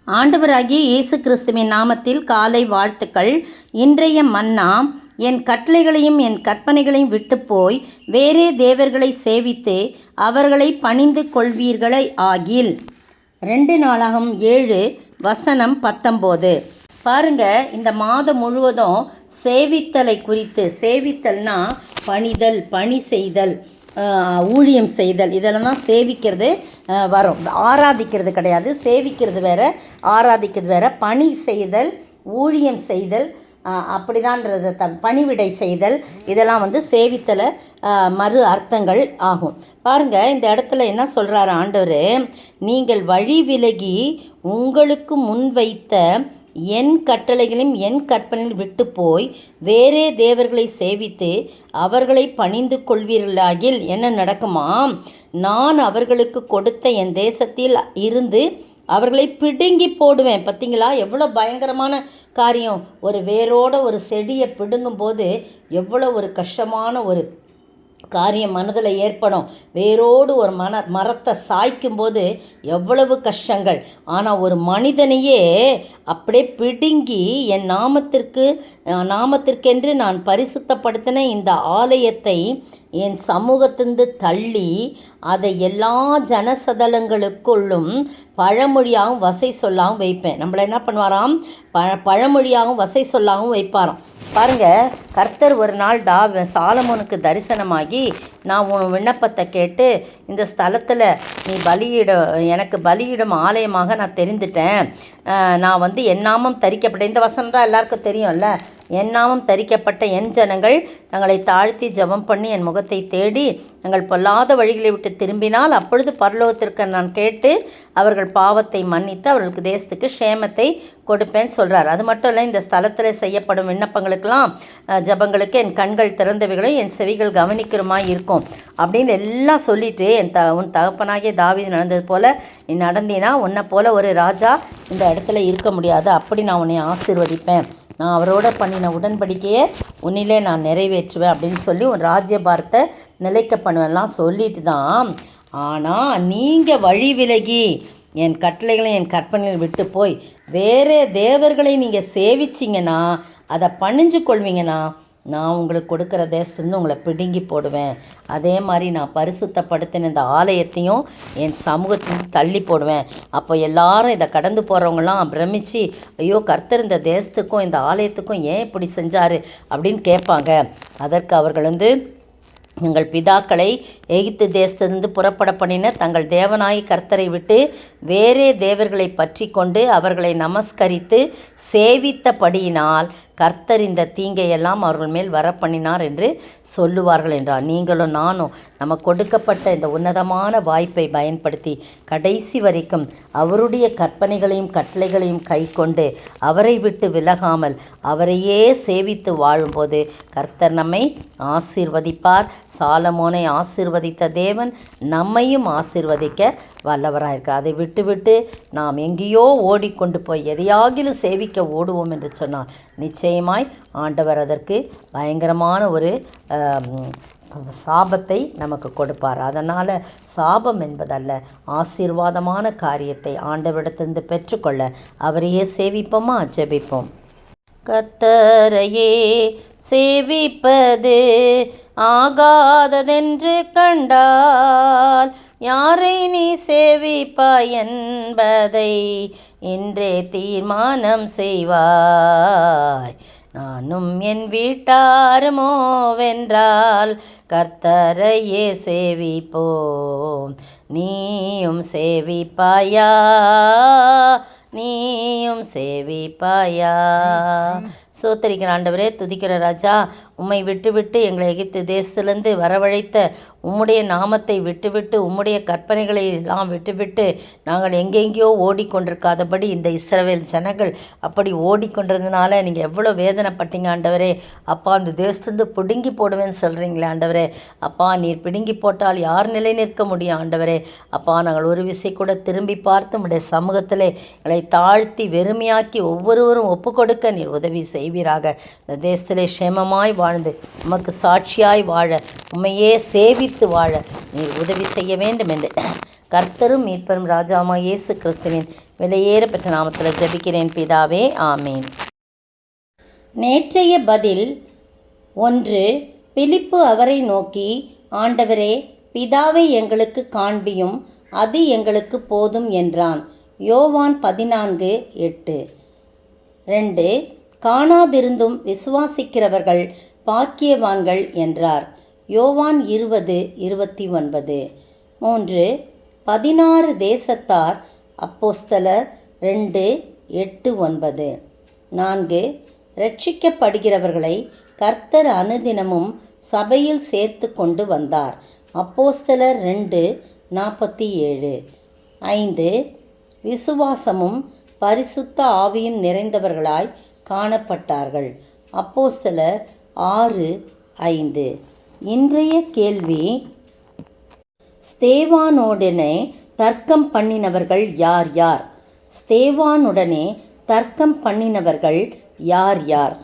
ஆண்டவராகிய இயேசு கிறிஸ்துவின் நாமத்தில் காலை வாழ்த்துக்கள். இன்றைய மன்னா, என் கட்டளைகளையும் என் கற்பனைகளையும் விட்டு போய் வேறே தேவர்களை சேவித்து அவர்களை பணிந்து கொள்வீர்களை ஆகில். 2 நாளாகம் 7:19. பாருங்க, இந்த மாதம் முழுவதும் சேவித்தலை குறித்து, சேவித்தல்னா பணிதல், பணி செய்தல், ஊழியம் செய்தல், இதெல்லாம் தான் சேவிக்கிறது வரும். ஆராதிக்கிறது கிடையாது. சேவிக்கிறது வேறு, ஆராதிக்கிறது வேறு. பணி செய்தல், ஊழியம் செய்தல், அப்படிதான்றது பணிவிடை செய்தல், இதெல்லாம் சேவித்தலை மறு அர்த்தங்கள் ஆகும். பாருங்கள், இந்த இடத்துல என்ன சொல்கிறாரு ஆண்டவர், நீங்கள் வழி விலகி உங்களுக்கு முன்வைத்த என் கட்டளைகளையும் என் கற்பனையும் விட்டு போய் வேறே தேவர்களை சேவித்து அவர்களை பணிந்து கொள்வீர்களாகில் என்ன நடக்குமா? நான் அவர்களுக்கு கொடுத்த என் தேசத்தில் இருந்து அவர்களை பிடுங்கி போடுவேன். பார்த்தீங்களா, எவ்வளோ பயங்கரமான காரியம். ஒரு வேரோட ஒரு செடியை பிடுங்கும்போது எவ்வளோ ஒரு கஷ்டமான ஒரு காரியம் மனதில் ஏற்படும். வேரோடு ஒரு மரத்தை சாய்க்கும்போது எவ்வளவு கஷ்டங்கள். ஆனால் ஒரு மனிதனையே அப்படியே பிடுங்கி என் நாமத்திற்கென்று நான் பரிசுத்தப்படுத்தின இந்த ஆலயத்தை என் சமூகத்திலிருந்து தள்ளி அதை எல்லா ஜனசதலங்களுக்குள்ளும் பழமொழியாகவும் வசை சொல்லாகவும் வைப்பேன். நம்மளை என்ன பண்ணுவாராம்? பழமொழியாகவும் வசை சொல்லாகவும் வைப்பாராம். பாருங்கள், கர்த்தர் ஒரு நாள் சாலமோனுக்கு தரிசனமாகி, நான் உன் விண்ணப்பத்தை கேட்டு இந்த ஸ்தலத்தில் நீ எனக்கு பலியிடும் ஆலயமாக நான் தெரிந்துட்டேன். நான் என் நாமம் தரிக்கப்பட்ட, இந்த வசனம் தான் எல்லாருக்கும் தெரியும்ல, என் நாமம் தரிக்கப்பட்ட என் ஜனங்கள் தங்களை தாழ்த்தி ஜெபம் பண்ணி என் முகத்தை தேடி தங்கள் பொல்லாத வழிகளை விட்டு திரும்பினால் அப்பொழுது பரலோகத்திற்கு நான் கேட்டு அவர்கள் பாவத்தை மன்னித்து அவர்களுக்கு தேசத்துக்கு க்ஷேமத்தை கொடுப்பேன்னு சொல்கிறார். அது மட்டும் இல்லை, இந்த ஸ்தலத்தில் செய்யப்படும் விண்ணப்பங்களுக்கெல்லாம் ஜபங்களுக்கு என் கண்கள் திறந்தவைகளும் என் செவிகள் கவனிக்கிறமாய் இருக்கும் அப்படின்னு எல்லாம் சொல்லிவிட்டு, உன் தகப்பனாகிய தாவீது நடந்தது போல் நீ நடந்தினா உன்னை போல் ஒரு ராஜா இந்த இடத்துல இருக்க முடியாது. அப்படி நான் உன்னை ஆசீர்வதிப்பேன். நான் அவரோட பண்ணின உடன்படிக்கையை உன்னிலே நான் நிறைவேற்றுவேன் அப்படின்னு சொல்லி உன் ராஜ்யபாரத்தை நிலைக்க பண்ணுவேன்லாம் சொல்லிட்டு தான். ஆனால் நீங்கள் வழி விலகி என் கட்டளைகளை என் கற்பனைகளை விட்டு போய் வேறே தேவர்களை நீங்கள் சேவிச்சிங்கன்னா, அதை பணிஞ்சு கொள்வீங்கன்னா, நான் உங்களுக்கு கொடுக்குற தேசத்துலேருந்து உங்களை பிடுங்கி போடுவேன். அதே மாதிரி நான் பரிசுத்தப்படுத்தின இந்த ஆலயத்தையும் என் சமூகத்திலேருந்து தள்ளி போடுவேன். அப்போ எல்லாரும் இதை கடந்து போகிறவங்களாம் பிரமித்து, ஐயோ, கர்த்தர் இந்த தேசத்துக்கும் இந்த ஆலயத்துக்கும் ஏன் இப்படி செஞ்சார் அப்படின்னு கேட்பாங்க. அதற்கு அவர்கள் எங்கள் பிதாக்களை எகிப்து தேசத்திலிருந்து புறப்பட பண்ணின தங்கள் தேவனாய் கர்த்தரை விட்டு வேறே தேவர்களை பற்றி கொண்டு அவர்களை நமஸ்கரித்து சேவித்தபடியினால் கர்த்தர் இந்த தீங்கையெல்லாம் அவர்கள் மேல் வரப்பண்ணினார் என்று சொல்லுவார்கள் என்றார். நீங்களும் நானும் நமக்கு கொடுக்கப்பட்ட இந்த உன்னதமான வாய்ப்பை பயன்படுத்தி கடைசி வரைக்கும் அவருடைய கற்பனைகளையும் கட்டளைகளையும் கை கொண்டு அவரை விட்டு விலகாமல் அவரையே சேவித்து வாழும்போது கர்த்தர் நம்மை ஆசீர்வதிப்பார். சாலமோனை ஆசீர்வதித்த தேவன் நம்மையும் ஆசீர்வதிக்க வல்லவராயிருக்கார். அதை விட்டுவிட்டு நாம் எங்கேயோ ஓடிக்கொண்டு போய் எதையாகிலும் சேவிக்க ஓடுவோம் என்று சொன்னால் நிச்சயமாய் ஆண்டவர் அதற்கு பயங்கரமான ஒரு சாபத்தை நமக்கு கொடுப்பார். அதனால் சாபம் என்பதல்ல, ஆசீர்வாதமான காரியத்தை ஆண்டவரிடத்திலிருந்து பெற்றுக்கொள்ள அவரையே சேவிப்போமா? ஜெபிப்போம். கர்த்தரையே சேவிப்பது ஆகாததென்று கண்டால் யாரை நீ சேவிப்பாய் என்பதை இன்றே தீர்மானம் செய்வாய். நானும் என் வீட்டாருமோ வென்றால் கர்த்தரையே சேவிப்போம். நீயும் சேவிப்பாயா? நீயும் சேவிப்பாயா? சோத்தரிக்கிற ஆண்டவரே, துதிக்கிற ராஜா, உம்மை விட்டுவிட்டு எங்களை எகிப்து தேசத்திலிருந்து வரவழைத்த உம்முடைய நாமத்தை விட்டுவிட்டு உம்முடைய கற்பனைகளை எல்லாம் விட்டுவிட்டு நாங்கள் எங்கெங்கேயோ ஓடிக்கொண்டிருக்காதபடி இந்த இஸ்ரவேல் ஜனங்கள் அப்படி ஓடிக்கொண்டிருந்தனால நீங்கள் எவ்வளோ வேதனைப்பட்டீங்க ஆண்டவரே. அப்பா, அந்த தேசத்துலேருந்து பிடுங்கி போடுவேன்னு சொல்கிறீங்களே ஆண்டவரே. அப்பா, நீர் பிடுங்கி போட்டால் யார் நிலை நிற்க முடியும் ஆண்டவரே. அப்பா, நாங்கள் ஒரு விசை கூட திரும்பி பார்த்து உம்முடைய சமூகத்திலே எங்களை தாழ்த்தி வெறுமையாக்கி ஒவ்வொருவரும் ஒப்பு கொடுக்க நீர் உதவி செய்வீராக. இந்த தேசத்திலே க்ஷேமமாய் வாழ்ந்து உமக்கு சாட்சியாய் வாழ, உம்மையே சேவித்து வாழ நீர் உதவி செய்ய வேண்டும் என்று கர்த்தரும் மீட்பரும் ராஜாமா இயேசு கிறிஸ்துவின் விலையேற பெற்ற நாமத்தில் ஜெபிக்கிறேன் பிதாவே, ஆமேன். நேற்றைய பதில் 1. பிலிப்பு அவரை நோக்கி, ஆண்டவரே, பிதாவை எங்களுக்கு காண்பியும், அது எங்களுக்கு போதும் என்றான். யோவான் 14:8. 2. காணாதிருந்தும் விசுவாசிக்கிறவர்கள் பாக்கியவான்கள் என்றார். யோவான் 20:29. 3. 16 தேசத்தார் அப்போஸ்தலர் 2:8-9. 4. ரட்சிக்கப்படுகிறவர்களை கர்த்தர் அனுதினமும் சபையில் சேர்த்து கொண்டு வந்தார். அப்போஸ்தலர் 2:47. 5. விசுவாசமும் பரிசுத்த ஆவியும் நிறைந்தவர்களாய் காணப்பட்டார்கள். அப்போஸ்தலர் 6:5. இன்றைய கேள்வி, ஸ்தேவானுடனே தர்க்கம் பண்ணினவர்கள் யார் யார்? ஸ்தேவானுடனே தர்க்கம் பண்ணினவர்கள் யார் யார்?